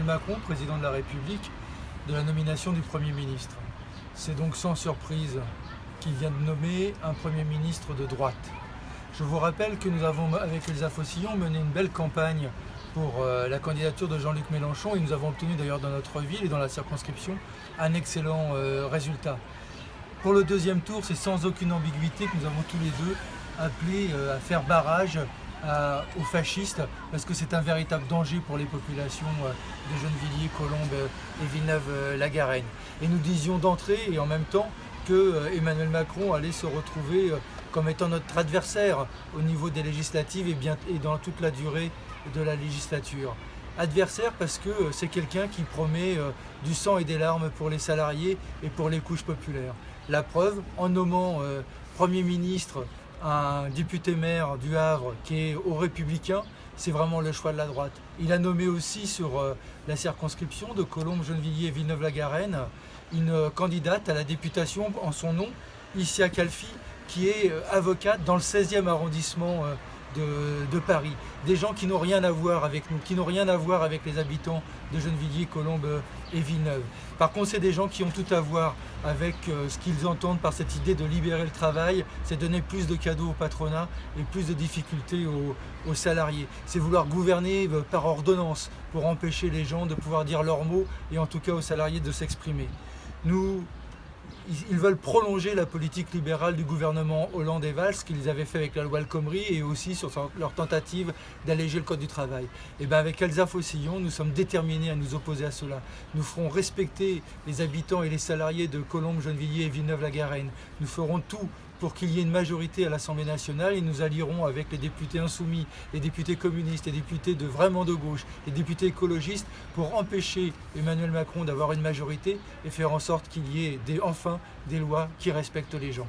Macron, président de la République, de la nomination du Premier ministre. C'est donc sans surprise qu'il vient de nommer un Premier ministre de droite. Je vous rappelle que nous avons, avec Elsa Faucillon, mené une belle campagne pour la candidature de Jean-Luc Mélenchon et nous avons obtenu d'ailleurs dans notre ville et dans la circonscription un excellent résultat. Pour le deuxième tour, c'est sans aucune ambiguïté que nous avons tous les deux appelé à faire barrage aux fascistes parce que c'est un véritable danger pour les populations de Gennevilliers, Colombes et Villeneuve-la-Garenne. Et nous disions d'entrée et en même temps que Emmanuel Macron allait se retrouver comme étant notre adversaire au niveau des législatives et dans toute la durée de la législature. Adversaire parce que c'est quelqu'un qui promet du sang et des larmes pour les salariés et pour les couches populaires. La preuve, en nommant Premier ministre un député maire du Havre qui est aux Républicains, c'est vraiment le choix de la droite. Il a nommé aussi sur la circonscription de Colombes, Gennevilliers et Villeneuve-la-Garenne une candidate à la députation en son nom, Isia Calfi, qui est avocate dans le 16e arrondissement de Paris. Des gens qui n'ont rien à voir avec nous, qui n'ont rien à voir avec les habitants de Gennevilliers, Colombes et Villeneuve. Par contre, c'est des gens qui ont tout à voir avec ce qu'ils entendent par cette idée de libérer le travail, c'est donner plus de cadeaux au patronat et plus de difficultés aux salariés. C'est vouloir gouverner par ordonnance pour empêcher les gens de pouvoir dire leurs mots et en tout cas aux salariés de s'exprimer. Ils veulent prolonger la politique libérale du gouvernement Hollande et Valls qu'ils avaient fait avec la loi El Khomri et aussi sur leur tentative d'alléger le code du travail. Et bien avec Elsa Faucillon, nous sommes déterminés à nous opposer à cela. Nous ferons respecter les habitants et les salariés de Colombes, Gennevilliers et Villeneuve-la-Garenne. Nous ferons tout pour qu'il y ait une majorité à l'Assemblée nationale et nous allierons avec les députés insoumis, les députés communistes, les députés vraiment de gauche, les députés écologistes pour empêcher Emmanuel Macron d'avoir une majorité et faire en sorte qu'il y ait enfin des lois qui respectent les gens.